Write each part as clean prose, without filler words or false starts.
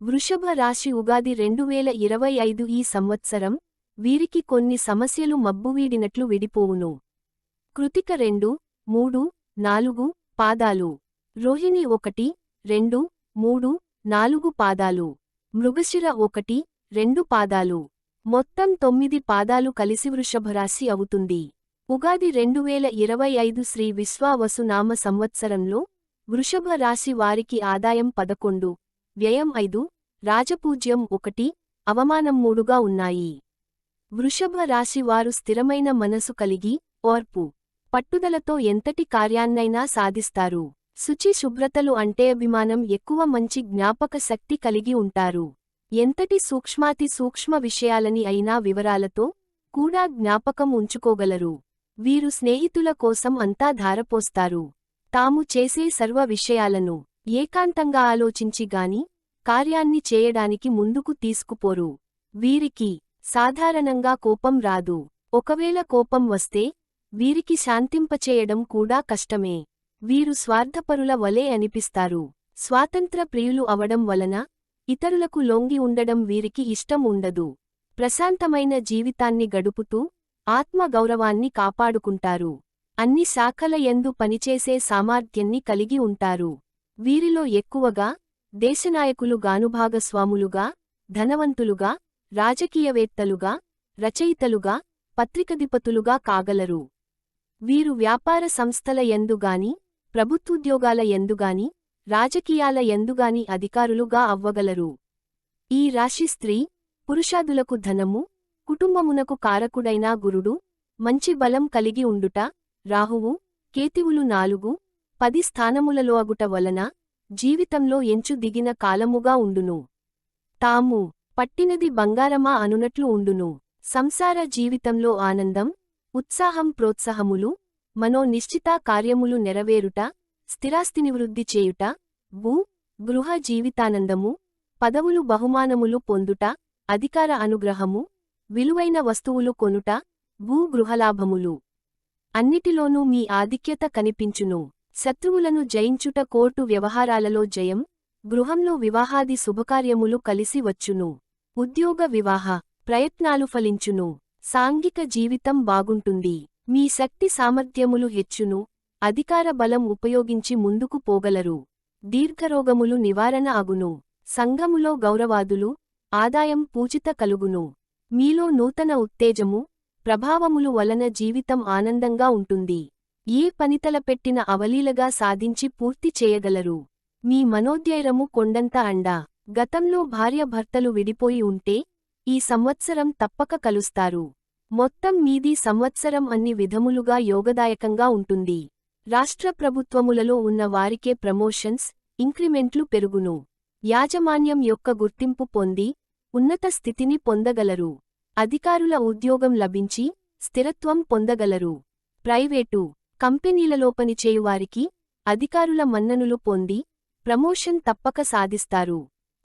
వృషభ రాశి ఉగాది 2025 ఈ సంవత్సరం వీరికి కొన్ని సమస్యలు మబ్బువీడినట్లు విడిపోవును. కృతిక 2, 3, 4 పాదాలు, రోహిణి 1, 2, 3, 4 పాదాలు, మృగశిర 1, 2 పాదాలు, మొత్తం 9 పాదాలు కలిసి వృషభరాశి అవుతుంది. ఉగాది 2025 శ్రీ విశ్వావసునామ సంవత్సరంలో వృషభ రాశి వారికి ఆదాయం 11, వ్యయం 5, రాజపూజ్యం 1, అవమానం 3గా ఉన్నాయి. వృషభ రాశి వారు స్థిరమైన మనసు కలిగి, ఓర్పు, పట్టుదలతో ఎంతటి కార్యాన్నైనా సాధిస్తారు. శుచి శుభ్రతలు అంటే అభిమానం ఎక్కువ, మంచి జ్ఞాపక శక్తి కలిగి ఉంటారు. ఎంతటి సూక్ష్మ విషయాలని అయినా వివరాలతో కూడా జ్ఞాపకం ఉంచుకోగలరు. వీరు స్నేహితుల కోసం అంతా ధారపోస్తారు. తాము చేసే సర్వ విషయాలను ఏకాంతంగా ఆలోచించి గాని కార్యాన్ని చేయడానికి ముందుకు తీసుకుపోరు. వీరికి సాధారణంగా కోపం రాదు. ఒకవేళ కోపం వస్తే వీరికి శాంతింపచేయడం కూడా కష్టమే. వీరు స్వార్థపరుల వలె అనిపిస్తారు. స్వాతంత్ర ప్రియులు అవడం వలన ఇతరులకు లొంగి ఉండడం వీరికి ఇష్టం ఉండదు. ప్రశాంతమైన జీవితాన్ని గడుపుతూ ఆత్మగౌరవాన్ని కాపాడుకుంటారు. అన్ని శాఖల యందు పనిచేసే సామర్థ్యాన్ని కలిగి ఉంటారు. వీరిలో ఎక్కువగా దేశనాయకులు గాను, భాగస్వాములుగా, ధనవంతులుగా, రాజకీయవేత్తలుగా, రచయితలుగా, పత్రికధిపతులుగా కాగలరు. వీరు వ్యాపార సంస్థల యందుగాని, ప్రభుత్వోద్యోగాల యందుగాని, రాజకీయాల యందుగాని అధికారులుగా అవ్వగలరు. ఈ రాశి స్త్రీ పురుషాదులకు ధనము, కుటుంబమునకు కారకుడైన గురుడు, మంచి బలం కలిగి ఉండుట, రాహువు, కేతువులు 4, 10 స్థానములలో అగుట వలన జీవితంలో ఎంచు దిగిన కాలముగా ఉండును. తాము పట్టినది బంగారమా అనునట్లు ఉండును. సంసార జీవితంలో ఆనందం, ఉత్సాహం, ప్రోత్సాహములు, మనోనిశ్చిత కార్యములు నెరవేరుట, స్థిరాస్తిని వృద్ధి చేయుట, గృహ జీవితానందము, పదవులు బహుమానములు పొందుట, అధికార అనుగ్రహము, విలువైన వస్తువులు కొనుట, గృహలాభములు, అన్నిటిలోనూ మీ ఆధిక్యత కనిపించును. శత్రువులను జయించుట, కోర్టు వ్యవహారాలలో జయం, గృహంలో వివాహాది శుభకార్యములు కలిసి వచ్చును. ఉద్యోగ వివాహ ప్రయత్నాలు ఫలించును. సాంఘిక జీవితం బాగుంటుంది. మీ శక్తి సామర్థ్యములు హెచ్చును. అధికార బలం ఉపయోగించి ముందుకు పోగలరు. దీర్ఘరోగములు నివారణ అగును. సంఘములో గౌరవాదులు, ఆదాయం పూజిత కలుగును. మీలో నూతన ఉత్తేజము, ప్రభావములు వలన జీవితం ఆనందంగా ఉంటుంది. ఏ పనితలపెట్టిన అవలీలగా సాధించి పూర్తి చేయగలరు. మీ మనోధైర్యము కొండంత అండ. గతంలో భార్యాభర్తలు విడిపోయి ఉంటే ఈ సంవత్సరం తప్పక కలుస్తారు. మొత్తం మీది సంవత్సరం అన్ని విధములుగా యోగదాయకంగా ఉంటుంది. రాష్ట్ర ప్రభుత్వములలో ఉన్న వారికే ప్రమోషన్స్, ఇంక్రిమెంట్లు పెరుగును. యాజమాన్యం యొక్క గుర్తింపు పొంది ఉన్నత స్థితిని పొందగలరు. అధికారుల ఉద్యోగం లభించి స్థిరత్వం పొందగలరు. ప్రైవేటు కంపెనీలలో పనిచేయువారికి అధికారుల మన్ననులు పొంది ప్రమోషన్ తప్పక సాధిస్తారు.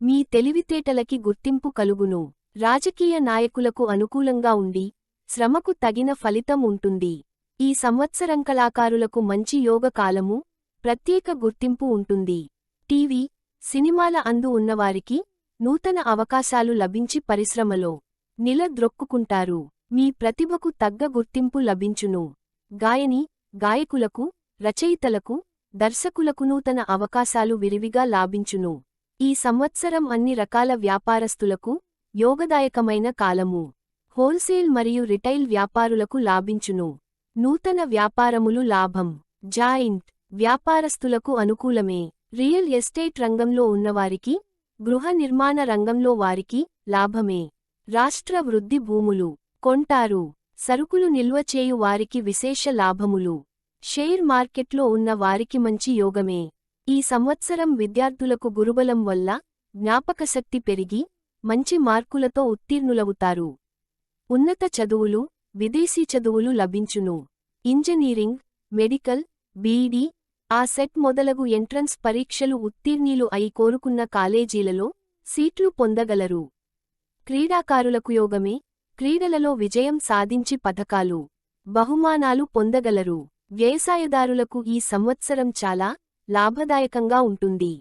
మీ తెలివితేటలకి గుర్తింపు కలుగును. రాజకీయ నాయకులకు అనుకూలంగా ఉండి శ్రమకు తగిన ఫలితం ఉంటుంది. ఈ సంవత్సరం కళాకారులకు మంచి యోగ కాలము, ప్రత్యేక గుర్తింపు ఉంటుంది. టీవీ, సినిమాల అందు ఉన్నవారికి నూతన అవకాశాలు లభించి పరిశ్రమలో నిలద్రొక్కుకుంటారు. మీ ప్రతిభకు తగ్గ గుర్తింపు లభించును. గాయని, గాయకులకు, రచయితలకు, దర్శకులకు నూతన అవకాశాలు విరివిగా లాభించును. ఈ సంవత్సరం అన్ని రకాల వ్యాపారస్తులకు యోగదాయకమైన కాలము. హోల్సేల్ మరియు రిటైల్ వ్యాపారులకు లాభించును. నూతన వ్యాపారములు లాభం. జాయింట్ వ్యాపారస్తులకు అనుకూలమే. రియల్ ఎస్టేట్ రంగంలో ఉన్నవారికి, గృహ నిర్మాణ రంగంలో వారికి లాభమే. రాష్ట్ర వృద్ధి, భూములు కొంటారు. సరుకులు నిల్వ చేయు వారికి విశేష లాభములు. షేర్ మార్కెట్లో ఉన్న వారికి మంచి యోగమే. ఈ సంవత్సరం విద్యార్థులకు గురుబలం వల్ల జ్ఞాపకశక్తి పెరిగి మంచి మార్కులతో ఉత్తీర్ణులవుతారు. ఉన్నత చదువులు, విదేశీ చదువులు లభించును. ఇంజనీరింగ్, మెడికల్, బీఈడీ, సెట్ మొదలగు ఎంట్రన్స్ పరీక్షలు ఉత్తీర్ణులు అయి కోరుకున్న కాలేజీలలో సీట్లు పొందగలరు. క్రీడాకారులకు యోగమే. క్రీడలలో విజయం సాధించి పథకాలు, బహుమానాలు పొందగలరు. వ్యవసాయదారులకు ఈ సంవత్సరం చాలా లాభదాయకంగా ఉంటుంది.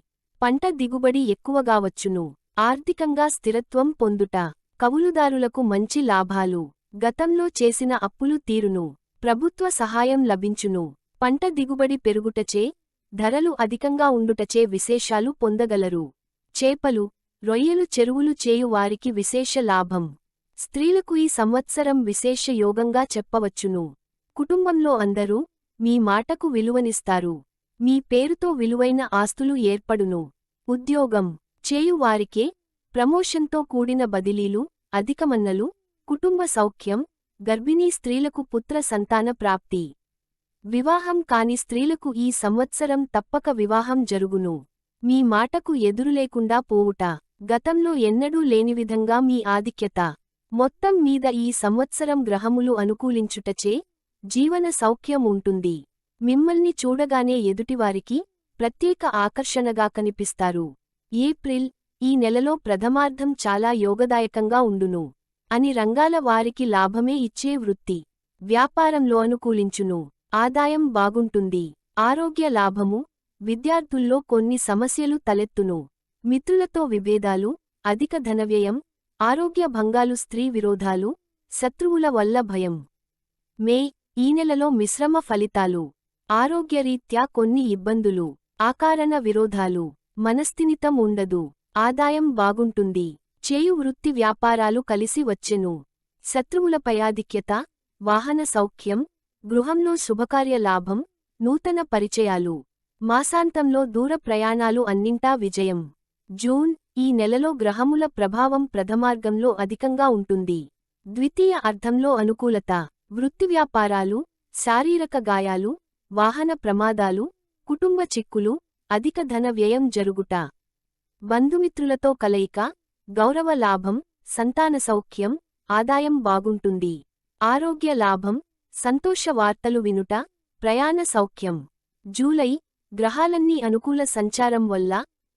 పంట దిగుబడి ఎక్కువగా వచ్చును. ఆర్థికంగా స్థిరత్వం పొందుట. కౌలుదారులకు మంచి లాభాలు. గతంలో చేసిన అప్పులు తీరును. ప్రభుత్వ సహాయం లభించును. పంట దిగుబడి పెరుగుటచే, ధరలు అధికంగా ఉండుటచే విశేషాలు పొందగలరు. చేపలు, రొయ్యలు చెరువులు చేయు వారికి విశేష లాభం. స్త్రీలకు ఈ సంవత్సరం విశేష యోగంగా చెప్పవచ్చును. కుటుంబంలో అందరూ మీ మాటకు విలువనిస్తారు. మీ పేరుతో విలువైన ఆస్తులు ఏర్పడును. ఉద్యోగం చేయువారికే ప్రమోషన్తో కూడిన బదిలీలు, అధికమన్నలు, కుటుంబ సౌఖ్యం, గర్భిణీ స్త్రీలకు పుత్ర సంతాన ప్రాప్తి. వివాహం కాని స్త్రీలకు ఈ సంవత్సరం తప్పక వివాహం జరుగును. మీ మాటకు ఎదురులేకుండా పోవుట. గతంలో ఎన్నడూ లేనివిధంగా మీ ఆధిక్యత. మొత్తం మీద ఈ సంవత్సరం గ్రహములు అనుకూలించుటచే జీవన సౌఖ్యం ఉంటుంది. మిమ్మల్ని చూడగానే ఎదుటివారికి ప్రత్యేక ఆకర్షణగా కనిపిస్తారు. ఏప్రిల్, ఈ నెలలో ప్రథమార్థం చాలా యోగదాయకంగా ఉండును. అని రంగాల వారికి లాభమే ఇచ్చే వృత్తి, వ్యాపారంలో అనుకూలించును. ఆదాయం బాగుంటుంది. ఆరోగ్య లాభము. విద్యార్థుల్లో కొన్ని సమస్యలు తలెత్తును. మిత్రులతో విభేదాలు, అధిక ధనవ్యయం, ఆరోగ్య భంగాలు, స్త్రీ విరోధాలు, శత్రువుల వల్ల భయం. మే, ఈ నెలలో మిశ్రమ ఫలితాలు. ఆరోగ్యరీత్యా కొన్ని ఇబ్బందులు, ఆకారణ విరోధాలు, మనస్థిమితం ఉండదు. ఆదాయం బాగుంటుంది. చేయు వృత్తి వ్యాపారాలు కలిసి వచ్చెను. శత్రువులపై ఆధిక్యత, వాహన సౌఖ్యం, గృహంలో శుభకార్య లాభం, నూతన పరిచయాలు. మాసాంతంలో దూర ప్రయాణాలు అన్నింటా విజయం. జూన్, ఈ నెలలో గ్రహముల ప్రభావం ప్రథమార్గంలో అధికంగా ఉంటుంది. ద్వితీయ అర్ధంలో అనుకూలత. వృత్తి వ్యాపారాలు, శారీరక గాయాలు, వాహన ప్రమాదాలు, కుటుంబ చిక్కులు, అధిక ధన వ్యయం జరుగుట. బంధుమిత్రులతో కలయిక, గౌరవ లాభం, సంతాన సౌఖ్యం, ఆదాయం బాగుంటుంది. ఆరోగ్య లాభం, సంతోష వార్తలు వినుట, ప్రయాణ సౌఖ్యం. జూలై, గ్రహాలన్నీ అనుకూల సంచారం వల్ల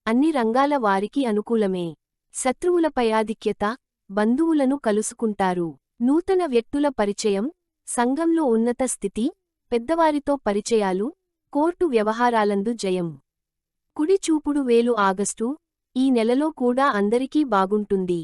అన్ని రంగాల వారికి అనుకూలమే. శత్రువులపై ఆధిక్యత, బంధువులను కలుసుకుంటారు. నూతన వ్యక్తుల పరిచయం, సంఘంలో ఉన్నత స్థితి, పెద్దవారితో పరిచయాలు, కోర్టు వ్యవహారాలందు జయం. కుడి చూపుడు వేలు. ఆగస్టు, ఈ నెలలో కూడా అందరికీ బాగుంటుంది.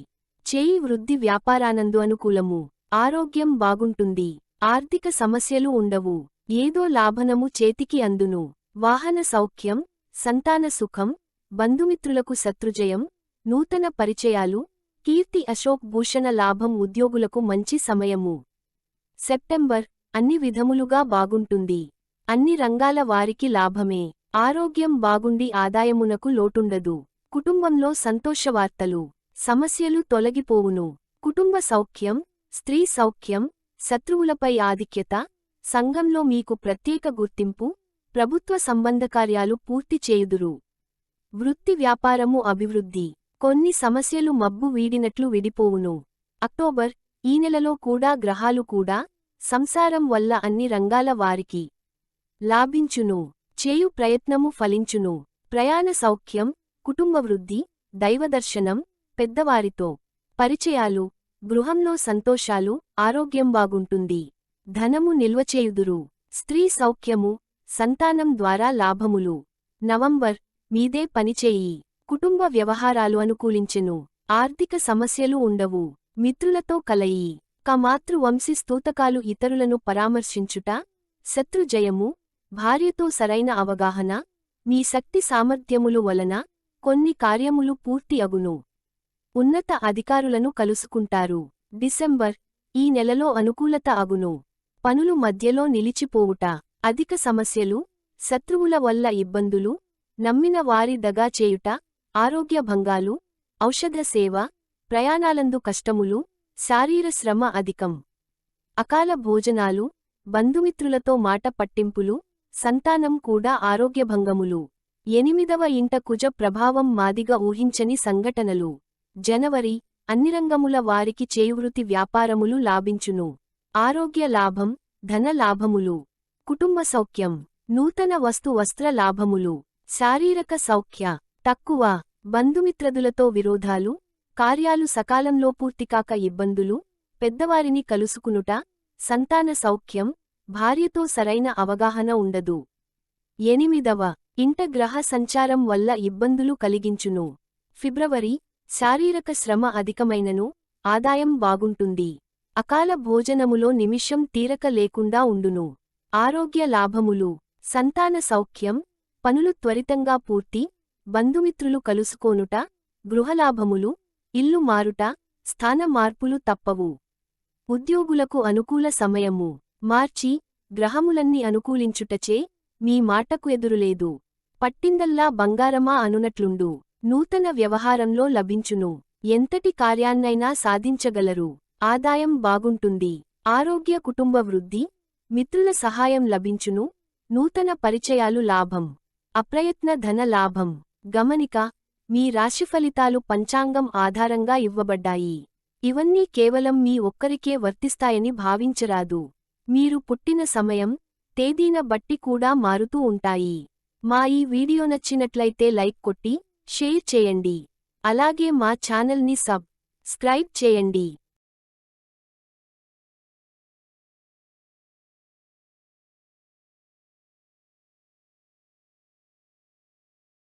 చేయి వృద్ధి వ్యాపారానందు అనుకూలము. ఆరోగ్యం బాగుంటుంది. ఆర్థిక సమస్యలు ఉండవు. ఏదో లాభనము చేతికి అందును. వాహన సౌఖ్యం, సంతాన సుఖం, బంధుమిత్రులకు శత్రుజయం, నూతన పరిచయాలు, కీర్తి అశోక్ భూషణ లాభం. ఉద్యోగులకు మంచి సమయము. సెప్టెంబర్, అన్ని విధములుగా బాగుంటుంది. అన్ని రంగాల వారికి లాభమే. ఆరోగ్యం బాగుండి ఆదాయమునకు లోటుండదు. కుటుంబంలో సంతోషవార్తలు, సమస్యలు తొలగిపోవును. కుటుంబ సౌఖ్యం, స్త్రీ సౌఖ్యం, శత్రువులపై ఆధిక్యత, సంఘంలో మీకు ప్రత్యేక గుర్తింపు, ప్రభుత్వ సంబంధకార్యాలు పూర్తి చేయుదురు. వృత్తి వ్యాపారము అభివృద్ధి. కొన్ని సమస్యలు మబ్బు వీడినట్లు విడిపోవును. అక్టోబర్, ఈ నెలలో కూడా గ్రహాలు కూడా సంసారం వల్ల అన్ని రంగాల వారికి లాభించును. చేయు ప్రయత్నము ఫలించును. ప్రయాణ సౌఖ్యం, కుటుంబ వృద్ధి, దైవదర్శనం, పెద్దవారితో పరిచయాలు, గృహంలో సంతోషాలు, ఆరోగ్యం బాగుంటుంది. ధనము నిల్వచేయుదురు. స్త్రీ సౌఖ్యము, సంతానం ద్వారా లాభములు. నవంబర్, మీదే పనిచేయి. కుటుంబ వ్యవహారాలు అనుకూలించెను. ఆర్థిక సమస్యలు ఉండవు. మిత్రులతో కలయి. మాతృవంశీ స్తూతకాలు. ఇతరులను పరామర్శించుట, శత్రుజయము, భార్యతో సరైన అవగాహన, మీ శక్తి సామర్థ్యములు వలన కొన్ని కార్యములు పూర్తి అగును. ఉన్నత అధికారులను కలుసుకుంటారు. డిసెంబర్, ఈ నెలలో అనుకూలత అగును. పనులు మధ్యలో నిలిచిపోవుట, అధిక సమస్యలు, శత్రువుల వల్ల ఇబ్బందులు, నమ్మిన వారి దగా చేయుట, ఆరోగ్య భంగాలు, ఔషధ సేవ, ప్రయాణాలందు కష్టములు, శారీర శ్రమ అధికం. అకాల భోజనాలు, బంధుమిత్రులతో మాట పట్టింపులు, సంతానం కూడా ఆరోగ్యభంగములు. 8వ ఇంట కుజ ప్రభావం. మాదిగా ఊహించని సంఘటనలు. జనవరి, అన్ని రంగముల వారికి చేయువృత్తి వ్యాపారములు లాభించును. ఆరోగ్య లాభం, ధన లాభములు. కుటుంబ సౌఖ్యం, నూతన వస్త్ర లాభములు. శారీరక సౌఖ్య తక్కువ. బంధుమిత్రదులతో విరోధాలు, కార్యాలు సకాలంలో పూర్తికాక ఇబ్బందులు, పెద్దవారిని కలుసుకునుట, సంతాన సౌఖ్యం, భార్యతో సరైన అవగాహన ఉండదు. 8వ ఇంట గ్రహ సంచారం వల్ల ఇబ్బందులు కలిగించును. ఫిబ్రవరి, శారీరక శ్రమ అధికమైనను ఆదాయం బాగుంటుంది. అకాల భోజనములో నిమిషం తీరక లేకుండా ఉండును. ఆరోగ్య లాభములు, సంతాన సౌఖ్యం, పనులు త్వరితంగా పూర్తి, బంధుమిత్రులు కలుసుకోనుట, గృహలాభములు, ఇల్లు మారుట, స్థాన మార్పులు తప్పవు. ఉద్యోగులకు అనుకూల సమయము. మార్చి, గ్రహములన్నీ అనుకూలించుటచే మీ మాటకు ఎదురులేదు. పట్టిందల్లా బంగారమా అనునట్లుండు. నూతన వ్యవహారంలో లభించును. ఎంతటి కార్యాన్నైనా సాధించగలరు. ఆదాయం బాగుంటుంది. ఆరోగ్య కుటుంబ వృద్ధి, మిత్రుల సహాయం లభించును. నూతన పరిచయాలు లాభం. అప్రయత్న ధన లాభం. గమనిక: మీ రాశి ఫలితాలు పంచాంగం ఆధారంగా ఇవ్వబడ్డాయి. ఇవన్నీ కేవలం మీ ఒక్కరికే వర్తిస్తాయని భావించరాదు. మీరు పుట్టిన సమయం, తేదీన బట్టి కూడా మారుతూ ఉంటాయి. మా ఈ వీడియో నచ్చినట్లయితే లైక్ కొట్టి, షేర్ చేయండి. అలాగే మా ఛానల్ని స్క్రైబ్ చేయండి.